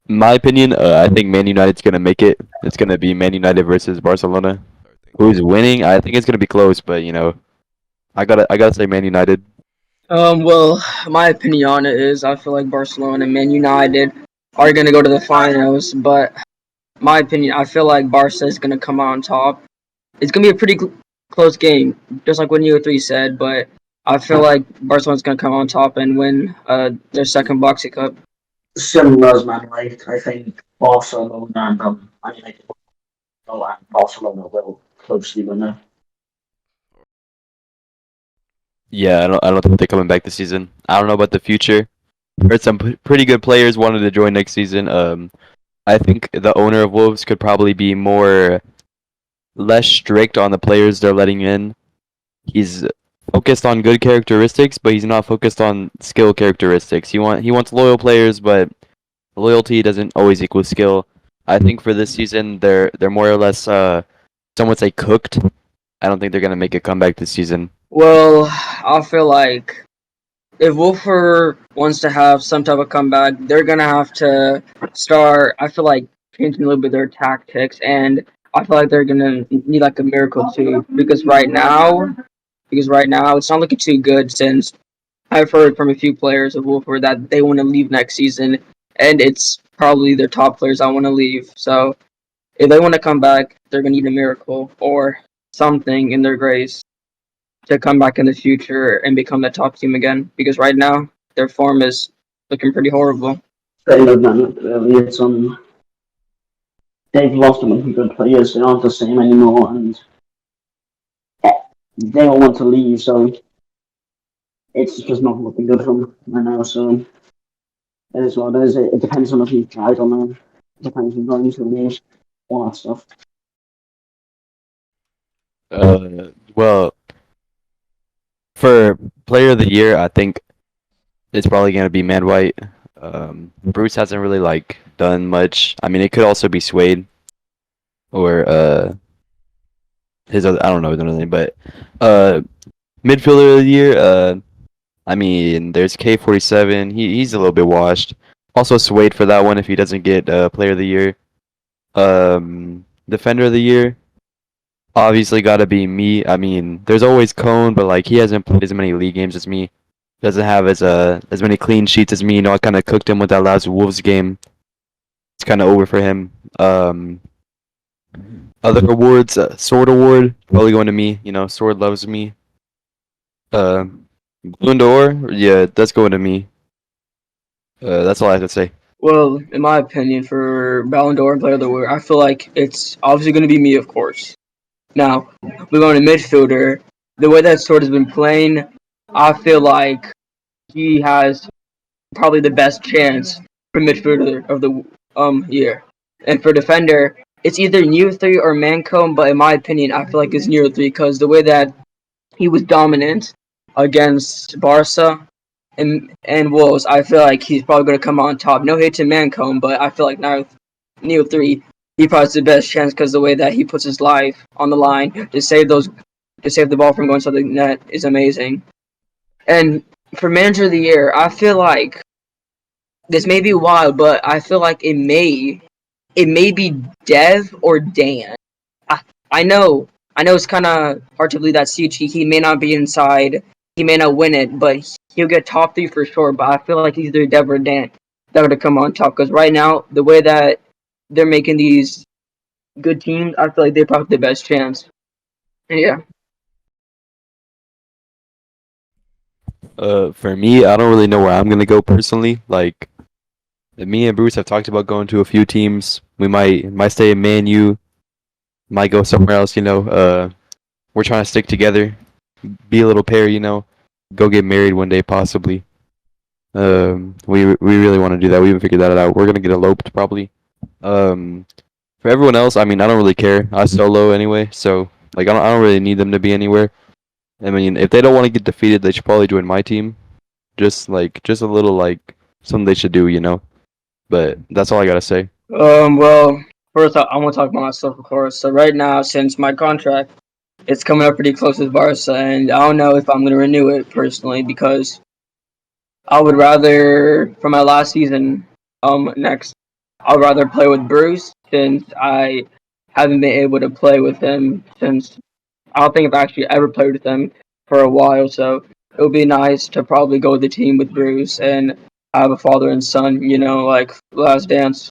My opinion, I think Man United's gonna make it. It's gonna be Man United versus Barcelona. Who's winning? I think it's gonna be close, but I gotta say Man United. Well, my opinion on it is I feel like Barcelona and Man United are going to go to the finals, but my opinion, I feel like Barca is going to come out on top. It's going to be a pretty close game, just like what Neo 3 said, but I feel like Barcelona's going to come out on top and win their second Boxing Cup. Similar as Man United, I think Barcelona and Man United will, and Barcelona will closely win it. Yeah, I don't think they're coming back this season. I don't know about the future. Heard some pretty good players wanted to join next season. I think the owner of Wolves could probably be more less strict on the players they're letting in. He's focused on good characteristics, but he's not focused on skill characteristics. He wants loyal players, but loyalty doesn't always equal skill. I think for this season they're more or less some would say cooked. I don't think they're gonna make a comeback this season. Well, I feel like if Wolfer wants to have some type of comeback, they're gonna have to start. I feel like changing a little bit their tactics, and I feel like they're gonna need like a miracle too. Because right now it's not looking too good. Since I've heard from a few players of Wolfer that they want to leave next season, and it's probably their top players that want to leave. So if they want to come back, they're gonna need a miracle or something in their grace to come back in the future and become the top team again. Because right now their form is looking pretty horrible. Same as Man United, really. They've lost a bunch of good players. They aren't the same anymore, and they all want to leave. So it's just not looking good for them right now. So it is what it is. It depends on if you tried or not. It depends on going to leave, all that stuff. Well, for player of the year, I think it's probably gonna be Man White. Bruce hasn't really like done much. I mean, it could also be Swade or his other. I don't know his other name, but uh, midfielder of the year. I mean, there's K47. He's a little bit washed. Also, Swade for that one if he doesn't get player of the year. Defender of the year. Obviously, gotta be me. I mean, there's always Cone, but like he hasn't played as many league games as me. Doesn't have as many clean sheets as me. I kind of cooked him with that last Wolves game. It's kind of over for him. Other awards, Sword Award probably going to me. Sword loves me. Uh, Balloon d'Or, yeah, that's going to me. That's all I have to say. Well, in my opinion, for Ballon d'Or and Player of the Year, I feel like it's obviously going to be me, of course. Now, we're going to midfielder. The way that Sword has been playing, I feel like he has probably the best chance for midfielder of the year. And for defender, it's either Neo 3 or Mancomb, but in my opinion, I feel like it's Neo 3 because the way that he was dominant against Barca and Wolves, I feel like he's probably going to come on top. No hate to Mancomb, but I feel like now Neo 3, he probably has the best chance because the way that he puts his life on the line to save the ball from going to the net is amazing. And for manager of the year, I feel like this may be wild, but I feel like it may be Dev or Dan. I, I know it's kind of hard to believe that CG he may not be inside, he may not win it, but he'll get top three for sure. But I feel like either Dev or Dan that would come on top because right now the way that they're making these good teams, I feel like they probably have the best chance. And yeah. For me, I don't really know where I'm gonna go personally. Like, me and Bruce have talked about going to a few teams. We might stay in Man U, might go somewhere else. We're trying to stick together, be a little pair. Go get married one day possibly. We really want to do that. We haven't figured that out. We're gonna get eloped probably. Um, for everyone else, I mean, I don't really care. I solo anyway, so like I don't really need them to be anywhere. I mean, if they don't want to get defeated, they should probably join my team. Just a little like something they should do. But that's all I gotta say. Well, first I want to talk about myself, of course. So right now, since my contract it's coming up pretty close with Barca, and I don't know if I'm gonna renew it personally because I would rather for my last season next I'd rather play with Bruce since I haven't been able to play with him since I don't think I've actually ever played with him for a while. So it would be nice to probably go with the team with Bruce and have a father and son, like Last Dance.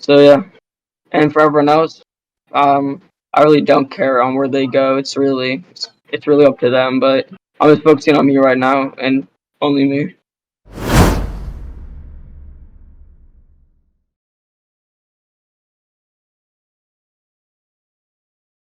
So yeah, and for everyone else, I really don't care on where they go. It's really up to them. But I'm just focusing on me right now and only me.